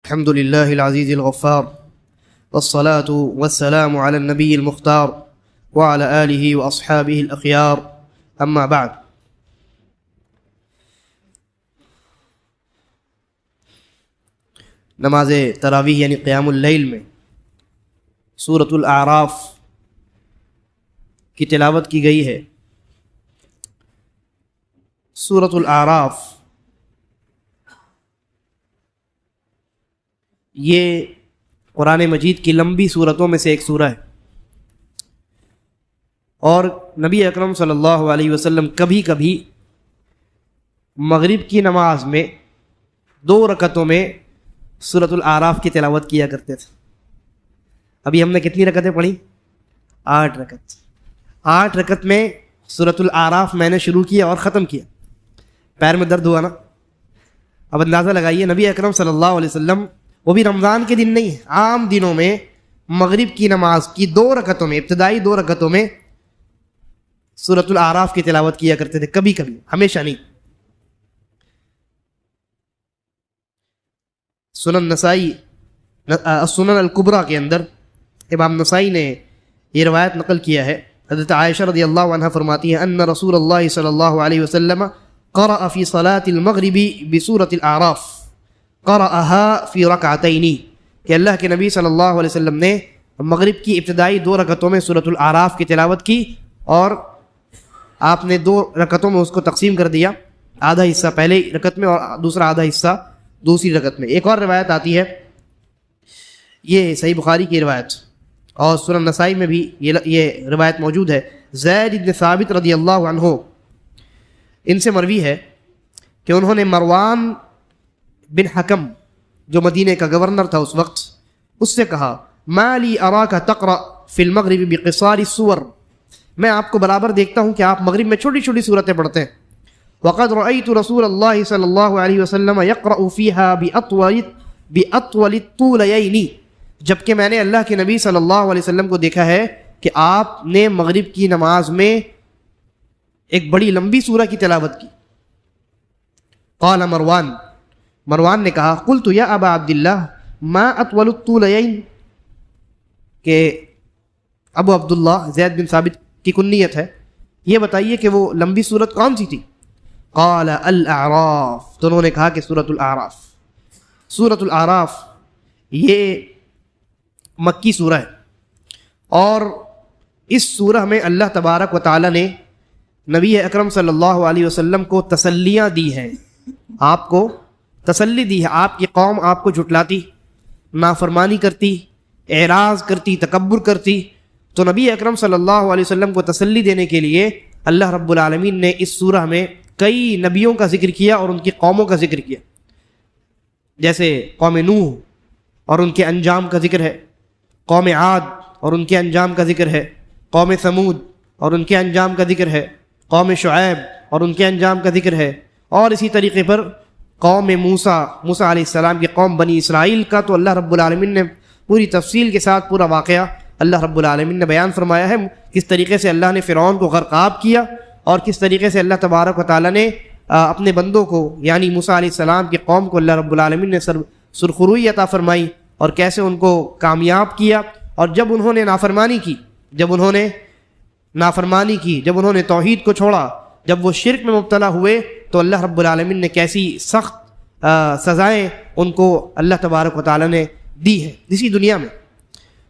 الحمد لله العزيز الغفار والصلاة والسلام على النبي المختار وعلى آله وأصحابه الأخيار أما بعد. نماز تراویح یعنی قیام اللیل میں سورۃ الاعراف کی تلاوت کی گئی ہے. سورۃ الاعراف یہ قرآن مجید کی لمبی سورتوں میں سے ایک سورہ ہے، اور نبی اکرم صلی اللہ علیہ وسلم کبھی کبھی مغرب کی نماز میں 2 رکعتوں میں سورۃ الاعراف کی تلاوت کیا کرتے تھے. ابھی ہم نے کتنی رکعتیں پڑھی؟ 8 رکعت. 8 رکعت میں سورۃ الاعراف میں نے شروع کیا اور ختم کیا. پیر میں درد ہوا نا؟ اب اندازہ لگائیے، نبی اکرم صلی اللہ علیہ وسلم وہ بھی رمضان کے دن نہیں ہے، عام دنوں میں مغرب کی نماز کی 2 رکعتوں میں، ابتدائی 2 رکعتوں میں سورۃ الاعراف کی تلاوت کیا کرتے تھے. کبھی کبھی، ہمیشہ نہیں. سنن نسائی سنن الکبریٰ کے اندر امام نسائی نے یہ روایت نقل کیا ہے. حضرت عائشہ رضی اللہ عنہ فرماتی ہیں ان رسول اللہ صلی اللہ علیہ وسلم قرأ فی صلاة المغرب بسورۃ الاعراف قرأها فی رکعتین، کہ اللہ کے نبی صلی اللہ علیہ وسلم نے مغرب کی ابتدائی 2 رکعتوں میں سورۃ الاعراف کی تلاوت کی، اور آپ نے 2 رکعتوں میں اس کو تقسیم کر دیا، آدھا حصہ پہلے رکعت میں اور دوسرا آدھا حصہ دوسری رکعت میں. ایک اور روایت آتی ہے، یہ صحیح بخاری کی روایت اور سنن نسائی میں بھی یہ روایت موجود ہے. زید بن ثابت رضی اللہ عنہ، ان سے مروی ہے کہ انہوں نے مروان بن حکم جو مدینہ کا گورنر تھا اس وقت، اس سے کہا ما لی اراک تقرأ فی المغرب بقصار السور، میں آپ کو برابر دیکھتا ہوں کہ آپ مغرب میں چھوٹی چھوٹی صورتیں پڑھتے ہیں. وقد رأيت رسول اللہ صلی اللہ علیہ وسلم يقرأ فيها بأطول الطوليين، جبکہ میں نے اللہ کے نبی صلی اللہ علیہ وسلم کو دیکھا ہے کہ آپ نے مغرب کی نماز میں ایک بڑی لمبی سورہ کی تلاوت کی. قال مروان نے کہا قلت یا ابا عبداللہ ما اطول الطوليين، کہ ابو عبداللہ زید بن ثابت کی کنیت ہے، یہ بتائیے کہ وہ لمبی سورت کون سی تھی؟ قال الاعراف، تو انہوں نے کہا کہ سورۃ الاعراف. سورۃ الاعراف یہ مکی سورہ ہے، اور اس سورہ میں اللہ تبارک و تعالی نے نبی اکرم صلی اللہ علیہ وسلم کو تسلیاں دی ہیں، آپ کو تسلی دی ہے. آپ کی قوم آپ کو جھٹلاتی، نافرمانی کرتی، اعراض کرتی، تکبر کرتی، تو نبی اکرم صلی اللہ علیہ وسلم کو تسلی دینے کے لیے اللہ رب العالمین نے اس سورہ میں کئی نبیوں کا ذکر کیا اور ان کی قوموں کا ذکر کیا. جیسے قوم نوح اور ان کے انجام کا ذکر ہے، قوم عاد اور ان کے انجام کا ذکر ہے، قوم ثمود اور ان کے انجام کا ذکر ہے، قوم شعیب اور ان کے انجام کا ذکر ہے، اور اسی طریقے پر قوم موسیٰ علیہ السلام کی قوم بنی اسرائیل کا تو اللہ رب العالمین نے پوری تفصیل کے ساتھ پورا واقعہ اللہ رب العالمین نے بیان فرمایا ہے. کس طریقے سے اللہ نے فرعون کو غرقاب کیا، اور کس طریقے سے اللہ تبارک و تعالیٰ نے اپنے بندوں کو یعنی موسیٰ علیہ السلام کی قوم کو اللہ رب العالمین نے سرخروئی عطا فرمائی، اور کیسے ان کو کامیاب کیا. اور جب انہوں نے نافرمانی کی، جب انہوں نے توحید کو چھوڑا، جب وہ شرک میں مبتلا ہوئے، تو اللہ رب العالمین نے کیسی سخت سزائیں ان کو اللہ تبارک و تعالیٰ نے دی ہے اسی دنیا میں.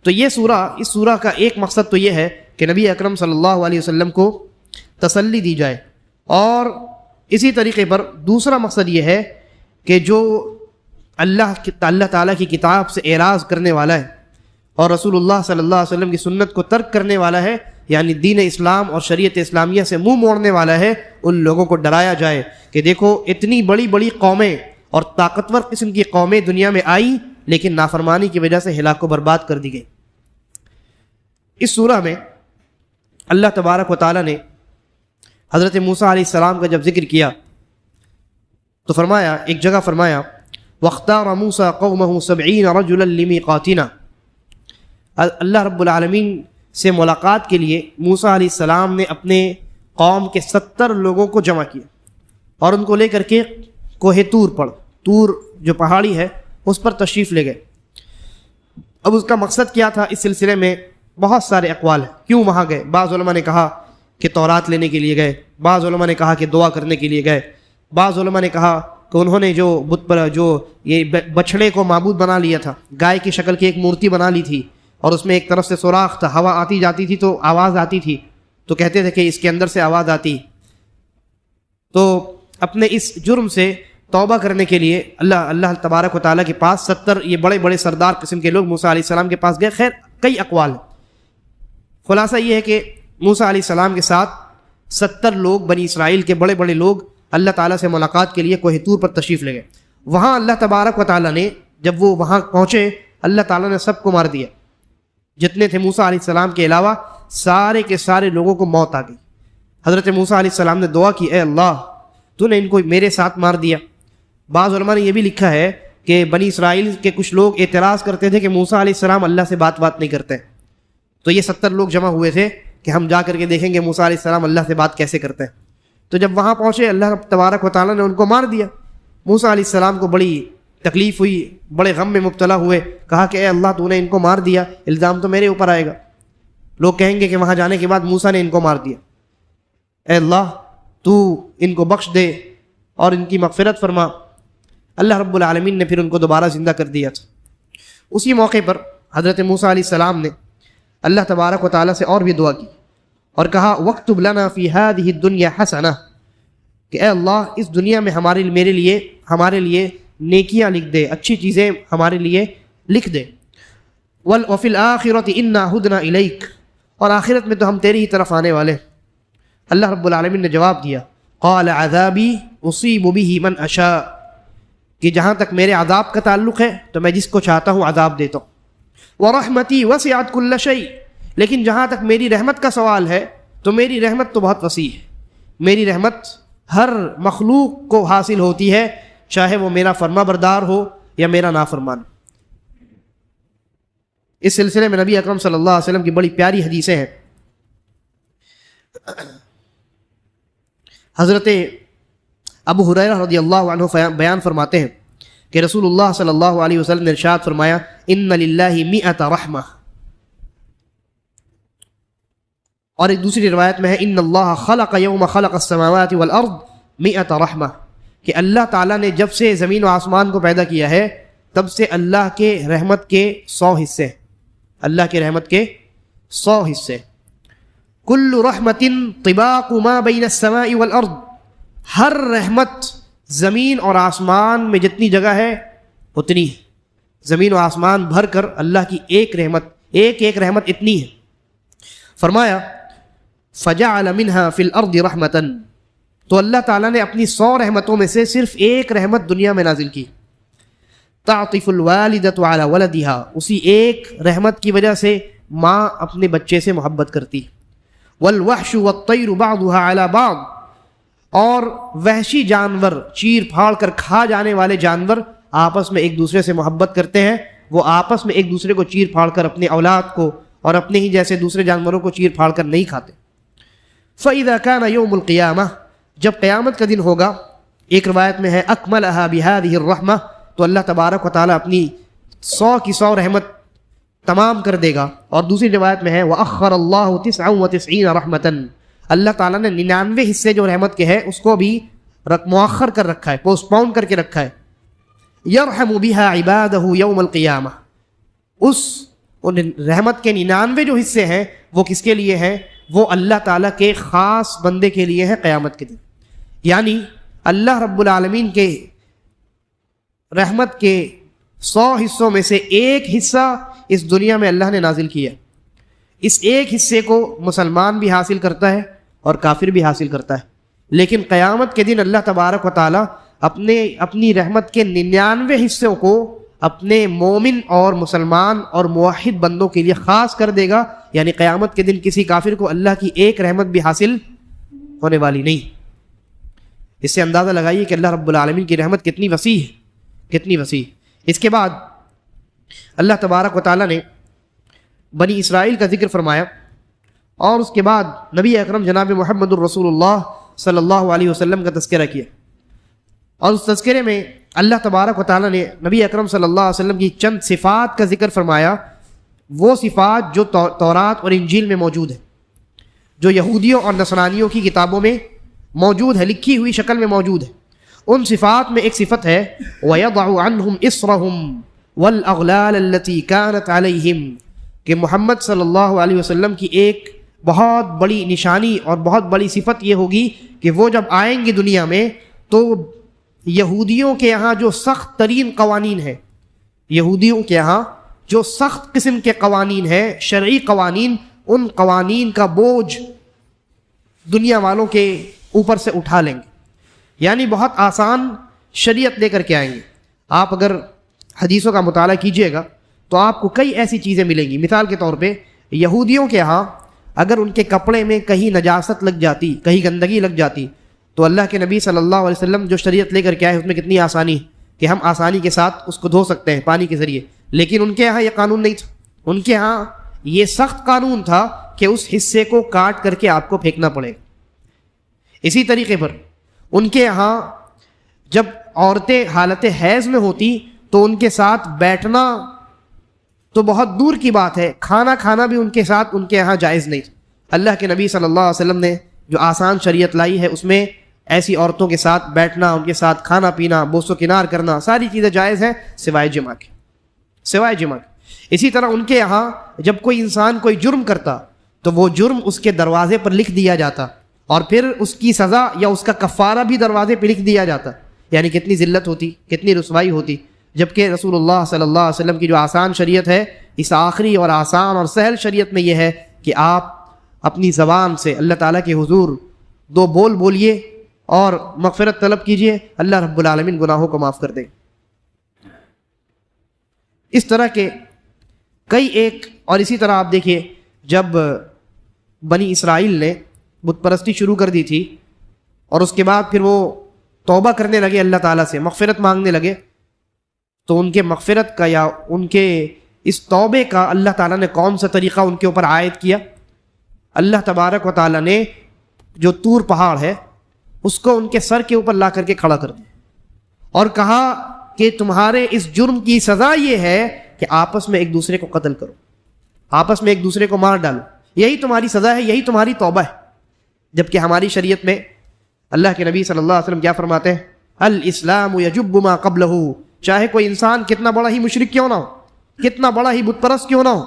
تو اس سورہ کا ایک مقصد تو یہ ہے کہ نبی اکرم صلی اللہ علیہ وسلم کو تسلی دی جائے، اور اسی طریقے پر دوسرا مقصد یہ ہے کہ جو اللہ تعالیٰ کی کتاب سے اعراض کرنے والا ہے اور رسول اللہ صلی اللہ علیہ وسلم کی سنت کو ترک کرنے والا ہے، یعنی دین اسلام اور شریعت اسلامیہ سے منہ موڑنے والا ہے، ان لوگوں کو ڈرایا جائے کہ دیکھو اتنی بڑی بڑی قومیں اور طاقتور قسم کی قومیں دنیا میں آئیں، لیکن نافرمانی کی وجہ سے ہلاک و برباد کر دی گئی. اس سورہ میں اللہ تبارک و تعالیٰ نے حضرت موسیٰ علیہ السلام کا جب ذکر کیا تو فرمایا، ایک جگہ فرمایا وَاخْتَارَ مُوسَىٰ قَوْمَهُ 70 رَجُلًا لِمِيقَاتِنَا، اللہ رب العالمین سے ملاقات کے لیے موسیٰ علیہ السلام نے اپنے قوم کے 70 لوگوں کو جمع کیا اور ان کو لے کر کے کوہ طور پر، طور جو پہاڑی ہے اس پر تشریف لے گئے. اب اس کا مقصد کیا تھا؟ اس سلسلے میں بہت سارے اقوال ہیں کیوں وہاں گئے. بعض علماء نے کہا کہ تورات لینے کے لیے گئے، بعض علماء نے کہا کہ دعا کرنے کے لیے گئے، بعض علماء نے کہا کہ انہوں نے جو بت پر جو یہ بچھڑے کو معبود بنا لیا تھا، گائے کی شکل کی ایک مورتی بنا لی تھی اور اس میں ایک طرف سے سوراخ تھا، ہوا آتی جاتی تھی تو آواز آتی تھی، تو کہتے تھے کہ اس کے اندر سے آواز آتی. تو اپنے اس جرم سے توبہ کرنے کے لیے اللہ تبارک و تعالیٰ کے پاس 70 یہ بڑے بڑے سردار قسم کے لوگ موسیٰ علیہ السلام کے پاس گئے. خیر کئی اقوال ہیں، خلاصہ یہ ہے کہ موسیٰ علیہ السلام کے ساتھ 70 لوگ بنی اسرائیل کے بڑے بڑے لوگ اللہ تعالیٰ سے ملاقات کے لیے کوہ طور پر تشریف لے گئے. وہاں اللہ تبارک و تعالیٰ نے جب وہ وہاں پہنچے، اللہ تعالیٰ نے سب کو مار دیا، جتنے تھے موسیٰ علیہ السلام کے علاوہ سارے کے سارے لوگوں کو موت آ گئی. حضرت موسیٰ علیہ السلام نے دعا کی، اے اللہ تو نے ان کو میرے ساتھ مار دیا. بعض علماء نے یہ بھی لکھا ہے کہ بنی اسرائیل کے کچھ لوگ اعتراض کرتے تھے کہ موسیٰ علیہ السلام اللہ سے بات نہیں کرتے، تو یہ 70 لوگ جمع ہوئے تھے کہ ہم جا کر کے دیکھیں گے موسیٰ علیہ السلام اللہ سے بات کیسے کرتے ہیں. تو جب وہاں پہنچے اللہ تبارک و تعالیٰ نے ان کو مار دیا. موسیٰ علیہ السلام کو بڑی تکلیف ہوئی، بڑے غم میں مبتلا ہوئے، کہا کہ اے اللہ تو نے ان کو مار دیا، الزام تو میرے اوپر آئے گا، لوگ کہیں گے کہ وہاں جانے کے بعد موسیٰ نے ان کو مار دیا. اے اللہ تو ان کو بخش دے اور ان کی مغفرت فرما. اللہ رب العالمین نے پھر ان کو دوبارہ زندہ کر دیا تھا. اسی موقع پر حضرت موسیٰ علیہ السلام نے اللہ تبارک و تعالیٰ سے اور بھی دعا کی اور کہا وَاكْتُبْ لَنَا فِي هَذِهِ الدُّنْيَا حَسَنَةً، کہ اے اللہ اس دنیا میں ہمارے لیے نیکیاں لکھ دے، اچھی چیزیں ہمارے لیے لکھ دے. وَفِي الْآخِرَةِ إِنَّا هُدْنَا إِلَيْكَ، اور آخرت میں تو ہم تیری ہی طرف آنے والے. اللہ رب العالمین نے جواب دیا قَالَ عَذَابِي أُصِيبُ بِهِ مَنْ أَشَاءُ، کہ جہاں تک میرے عذاب کا تعلق ہے تو میں جس کو چاہتا ہوں عذاب دیتا ہوں. وَرَحْمَتِي وَسِعَتْ كُلَّ شَيْءٍ، لیکن جہاں تک میری رحمت کا سوال ہے تو میری رحمت تو بہت وسیع ہے، میری رحمت ہر مخلوق کو حاصل ہوتی ہے، چاہے وہ میرا فرما بردار ہو یا میرا نافرمان. اس سلسلے میں نبی اکرم صلی اللہ علیہ وسلم کی بڑی پیاری حدیثیں ہیں. حضرت ابو ہریرہ رضی اللہ عنہ بیان فرماتے ہیں کہ رسول اللہ صلی اللہ علیہ وسلم نے ارشاد فرمایا ان للہ 100 رحمہ، اور ایک دوسری روایت میں ہے ان اللہ خلق یوم خلق السماوات والارض 100 رحمہ، کہ اللہ تعالیٰ نے جب سے زمین و آسمان کو پیدا کیا ہے تب سے اللہ کے رحمت کے 100 حصے، اللہ کے رحمت کے 100 حصے. کل رحمت طباق ما بین السماء والارض، ہر رحمت زمین اور آسمان میں جتنی جگہ ہے اتنی ہے، زمین و آسمان بھر کر اللہ کی ایک رحمت اتنی ہے. فرمایا فجعل منها فی الارض رحمتا، تو اللہ تعالیٰ نے اپنی 100 رحمتوں میں سے صرف ایک رحمت دنیا میں نازل کی. تعطف الوالدۃ علی ولدها، اسی ایک رحمت کی وجہ سے ماں اپنے بچے سے محبت کرتی. والوحش والطیر بعضها علی بعض، اور وحشی جانور چیر پھاڑ کر کھا جانے والے جانور آپس میں ایک دوسرے سے محبت کرتے ہیں، وہ آپس میں ایک دوسرے کو چیر پھاڑ کر اپنے اولاد کو اور اپنے ہی جیسے دوسرے جانوروں کو چیر پھاڑ کر نہیں کھاتے. فَإِذَا كَانَ يَوْمُ الْقِيَامَةِ، جب قیامت کا دن ہوگا، ایک روایت میں ہے أَكْمَلَهَا بِهَذِهِ الرَّحْمَةِ، تو اللہ تبارک و تعالیٰ اپنی 100 کی 100 رحمت تمام کر دے گا. اور دوسری روایت میں ہے وَأَخَّرَ اللَّهُ 99 رَحْمَةً، اللہ تعالیٰ نے 99 حصے جو رحمت کے ہے اس کو بھی مؤخر کر رکھا ہے، پوسٹ پون کر کے رکھا ہے. يَرْحَمُ بِهَا عِبَادَهُ يَوْمَ الْقِيَامَةِ، اس رحمت کے 99 جو حصے ہیں وہ کس کے لیے ہیں؟ وہ اللہ تعالیٰ کے خاص بندے کے لیے ہے قیامت کے دن. یعنی اللہ رب العالمین کے رحمت کے 100 حصوں میں سے ایک حصہ اس دنیا میں اللہ نے نازل کیا. اس ایک حصے کو مسلمان بھی حاصل کرتا ہے اور کافر بھی حاصل کرتا ہے، لیکن قیامت کے دن اللہ تبارک و تعالیٰ اپنی رحمت کے 99 حصوں کو اپنے مومن اور مسلمان اور موحد بندوں کے لیے خاص کر دے گا. یعنی قیامت کے دن کسی کافر کو اللہ کی ایک رحمت بھی حاصل ہونے والی نہیں. اس سے اندازہ لگائیے کہ اللہ رب العالمین کی رحمت کتنی وسیع ہے، کتنی وسیع. اس کے بعد اللہ تبارک و تعالیٰ نے بنی اسرائیل کا ذکر فرمایا، اور اس کے بعد نبی اکرم جناب محمد الرسول اللہ صلی اللہ علیہ وسلم کا تذکرہ کیا. اور اس تذکرے میں اللہ تبارک و تعالیٰ نے نبی اکرم صلی اللہ علیہ وسلم کی چند صفات کا ذکر فرمایا، وہ صفات جو تورات اور انجیل میں موجود ہے، جو یہودیوں اور نصرانیوں کی کتابوں میں موجود ہے، لکھی ہوئی شکل میں موجود ہے۔ ان صفات میں ایک صفت ہے وَيَضَعُ عَنْهُمْ إِصْرَهُمْ وَالْأَغْلَالَ الَّتِي كَانَتْ عَلَيْهِمْ، کہ محمد صلی اللہ علیہ وسلم کی ایک بہت بڑی نشانی اور بہت بڑی صفت یہ ہوگی کہ وہ جب آئیں گے دنیا میں تو یہودیوں کے یہاں جو سخت ترین قوانین ہیں، یہودیوں کے یہاں جو سخت قسم کے قوانین ہیں، شرعی قوانین، ان قوانین کا بوجھ دنیا والوں کے اوپر سے اٹھا لیں گے، یعنی بہت آسان شریعت لے کر کے آئیں گے۔ آپ اگر حدیثوں کا مطالعہ کیجئے گا تو آپ کو کئی ایسی چیزیں ملیں گی۔ مثال کے طور پہ یہودیوں کے ہاں اگر ان کے کپڑے میں کہیں نجاست لگ جاتی، کہیں گندگی لگ جاتی، تو اللہ کے نبی صلی اللہ علیہ وسلم جو شریعت لے کر کے آئے اس میں کتنی آسانی ہے کہ ہم آسانی کے ساتھ اس کو دھو سکتے ہیں پانی کے ذریعے، لیکن ان کے ہاں یہ قانون نہیں تھا۔ ان کے ہاں یہ سخت قانون تھا کہ اس حصے کو کاٹ کر کے آپ کو پھینکنا پڑے گا۔ اسی طریقے پر ان کے ہاں جب عورتیں حالت حیض میں ہوتی تو ان کے ساتھ بیٹھنا تو بہت دور کی بات ہے، کھانا کھانا بھی ان کے ساتھ ان کے یہاں جائز نہیں تھا۔ اللہ کے نبی صلی اللہ علیہ وسلم نے جو آسان شریعت لائی ہے اس میں ایسی عورتوں کے ساتھ بیٹھنا، ان کے ساتھ کھانا پینا، بوس و کنار کرنا، ساری چیزیں جائز ہیں سوائے جمع کے، سوائے جمع کے۔ اسی طرح ان کے یہاں جب کوئی انسان کوئی جرم کرتا تو وہ جرم اس کے دروازے پر لکھ دیا جاتا اور پھر اس کی سزا یا اس کا کفارہ بھی دروازے پہ لکھ دیا جاتا، یعنی کتنی ذلت ہوتی، کتنی رسوائی ہوتی۔ جبکہ رسول اللہ صلی اللہ علیہ وسلم کی جو آسان شریعت ہے، اس آخری اور آسان اور سہل شریعت میں یہ ہے کہ آپ اپنی زبان سے اللہ تعالیٰ کے حضور دو بول بولیے اور مغفرت طلب کیجئے، اللہ رب العالمین گناہوں کو معاف کر دے۔ اس طرح کے کئی ایک، اور اسی طرح آپ دیکھیے جب بنی اسرائیل نے بت پرستی شروع کر دی تھی اور اس کے بعد پھر وہ توبہ کرنے لگے، اللہ تعالیٰ سے مغفرت مانگنے لگے، تو ان کے مغفرت کا یا ان کے اس توبے کا اللہ تعالیٰ نے کون سا طریقہ ان کے اوپر عائد کیا؟ اللہ تبارک و تعالیٰ نے جو طور پہاڑ ہے اس کو ان کے سر کے اوپر لا کر کے کھڑا کر دیا اور کہا کہ تمہارے اس جرم کی سزا یہ ہے کہ آپس میں ایک دوسرے کو قتل کرو، آپس میں ایک دوسرے کو مار ڈالو، یہی تمہاری سزا ہے، یہی تمہاری توبہ ہے۔ جبکہ ہماری شریعت میں اللہ کے نبی صلی اللہ علیہ وسلم کیا فرماتے ہیں؟ الاسلام یجب ما قبلہ، چاہے کوئی انسان کتنا بڑا ہی مشرک کیوں نہ ہو، کتنا بڑا ہی بت پرست کیوں نہ ہو،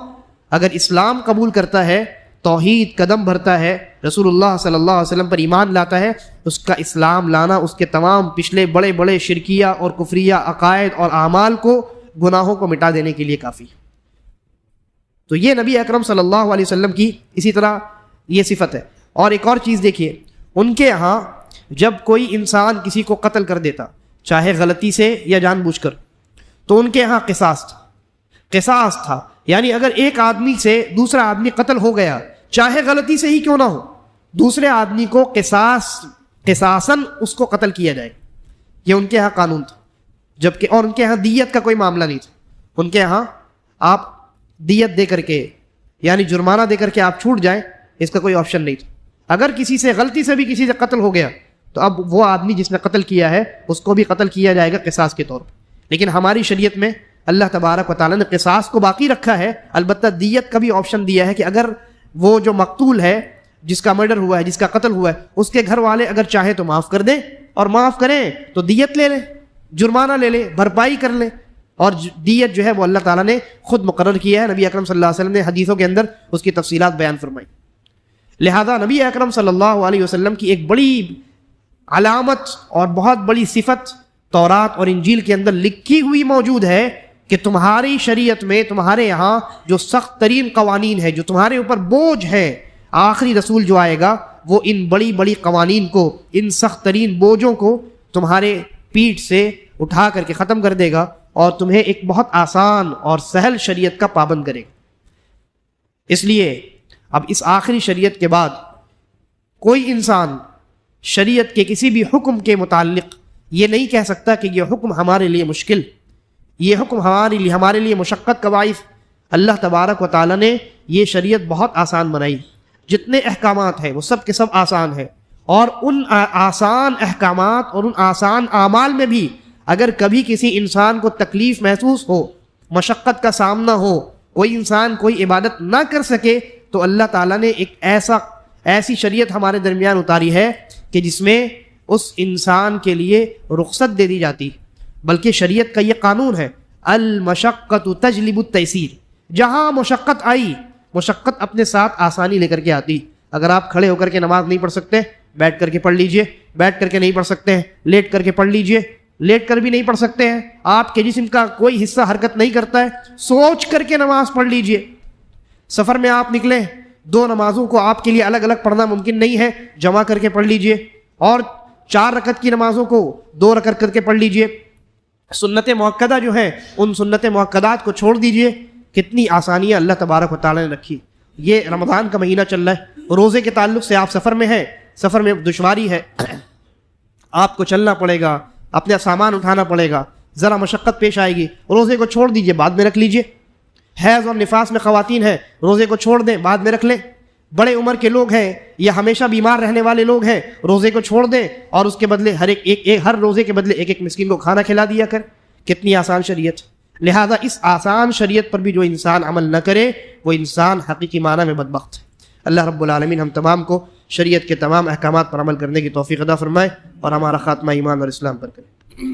اگر اسلام قبول کرتا ہے، توحید قدم بھرتا ہے، رسول اللہ صلی اللہ علیہ وسلم پر ایمان لاتا ہے، اس کا اسلام لانا اس کے تمام پچھلے بڑے بڑے شرکیہ اور کفریہ عقائد اور اعمال کو، گناہوں کو مٹا دینے کے لیے کافی ہے۔ تو یہ نبی اکرم صلی اللہ علیہ وسلم کی اسی طرح یہ صفت ہے۔ اور ایک اور چیز دیکھیے، ان کے یہاں جب کوئی انسان کسی کو قتل کر دیتا، چاہے غلطی سے یا جان بوجھ کر، تو ان کے یہاں قصاص تھا، قصاص تھا، یعنی اگر ایک آدمی سے دوسرا آدمی قتل ہو گیا، چاہے غلطی سے ہی کیوں نہ ہو، دوسرے آدمی کو قصاصاً اس کو قتل کیا جائے، یہ ان کے یہاں قانون تھا۔ جبکہ اور ان کے یہاں دیت کا کوئی معاملہ نہیں تھا، ان کے یہاں آپ دیت دے کر کے یعنی جرمانہ دے کر کے آپ چھوٹ جائیں، اس کا کوئی آپشن نہیں تھا۔ اگر کسی سے غلطی سے بھی کسی سے قتل ہو گیا تو اب وہ آدمی جس نے قتل کیا ہے اس کو بھی قتل کیا جائے گا قصاص کے طور پر۔ لیکن ہماری شریعت میں اللہ تبارک و تعالیٰ نے قصاص کو باقی رکھا ہے، البتہ دیت کا بھی آپشن دیا ہے کہ اگر وہ جو مقتول ہے، جس کا مرڈر ہوا ہے، جس کا قتل ہوا ہے، اس کے گھر والے اگر چاہے تو معاف کر دیں، اور معاف کریں تو دیت لے لیں، جرمانہ لے لیں، بھرپائی کر لیں۔ اور دیت جو ہے وہ اللہ تعالیٰ نے خود مقرر کیا ہے، نبی اکرم صلی اللہ علیہ وسلم نے حدیثوں کے اندر اس کی تفصیلات بیان فرمائی۔ لہذا نبی اکرم صلی اللہ علیہ وسلم کی ایک بڑی علامت اور بہت بڑی صفت تورات اور انجیل کے اندر لکھی ہوئی موجود ہے کہ تمہاری شریعت میں، تمہارے یہاں جو سخت ترین قوانین ہے، جو تمہارے اوپر بوجھ ہے، آخری رسول جو آئے گا وہ ان بڑی بڑی قوانین کو، ان سخت ترین بوجھوں کو تمہارے پیٹھ سے اٹھا کر کے ختم کر دے گا اور تمہیں ایک بہت آسان اور سہل شریعت کا پابند کرے گا۔ اس لیے اب اس آخری شریعت کے بعد کوئی انسان شریعت کے کسی بھی حکم کے متعلق یہ نہیں کہہ سکتا کہ یہ حکم ہمارے لیے مشکل، یہ حکم ہمارے لیے مشقت کا باعث۔ اللہ تبارک و تعالیٰ نے یہ شریعت بہت آسان بنائی، جتنے احکامات ہیں وہ سب کے سب آسان ہیں، اور ان آسان احکامات اور ان آسان اعمال میں بھی اگر کبھی کسی انسان کو تکلیف محسوس ہو، مشقت کا سامنا ہو، کوئی انسان کوئی عبادت نہ کر سکے، تو اللہ تعالیٰ نے ایک ایسی شریعت ہمارے درمیان اتاری ہے کہ جس میں اس انسان کے لیے رخصت دے دی جاتی، بلکہ شریعت کا یہ قانون ہے، المشقت تجلب التیسیر، جہاں مشقت آئی، مشقت اپنے ساتھ آسانی لے کر کے آتی۔ اگر آپ کھڑے ہو کر کے نماز نہیں پڑھ سکتے، بیٹھ کر کے پڑھ لیجئے، بیٹھ کر کے نہیں پڑھ سکتے ہیں، لیٹ کر کے پڑھ لیجئے، لیٹ کر بھی نہیں پڑھ سکتے ہیں، آپ کے جسم کا کوئی حصہ حرکت نہیں کرتا ہے، سوچ کر کے نماز پڑھ لیجئے۔ سفر میں آپ نکلے، 2 نمازوں کو آپ کے لیے الگ الگ پڑھنا ممکن نہیں ہے، جمع کر کے پڑھ لیجئے، اور 4 رکعت کی نمازوں کو 2 رکعت کر کے پڑھ لیجئے۔ سنت موقدہ جو ہیں ان سنت موقدات کو چھوڑ دیجئے۔ کتنی آسانیاں اللہ تبارک و تعالیٰ نے رکھی۔ یہ رمضان کا مہینہ چل رہا ہے، روزے کے تعلق سے آپ سفر میں ہیں، سفر میں دشواری ہے، آپ کو چلنا پڑے گا، اپنا سامان اٹھانا پڑے گا، ذرا مشقت پیش آئے گی، روزے کو چھوڑ دیجئے، بعد میں رکھ لیجئے۔ حیض اور نفاس میں خواتین ہیں، روزے کو چھوڑ دیں، بعد میں رکھ لیں۔ بڑے عمر کے لوگ ہیں یا ہمیشہ بیمار رہنے والے لوگ ہیں، روزے کو چھوڑ دیں اور اس کے بدلے ہر روزے کے بدلے ایک مسکین کو کھانا کھلا دیا کر۔ کتنی آسان شریعت۔ لہذا اس آسان شریعت پر بھی جو انسان عمل نہ کرے وہ انسان حقیقی معنی میں بدبخت ہے۔ اللہ رب العالمین ہم تمام کو شریعت کے تمام احکامات پر عمل کرنے کی توفیق عطا فرمائے اور ہمارا خاتمہ ایمان اور اسلام پر کرے۔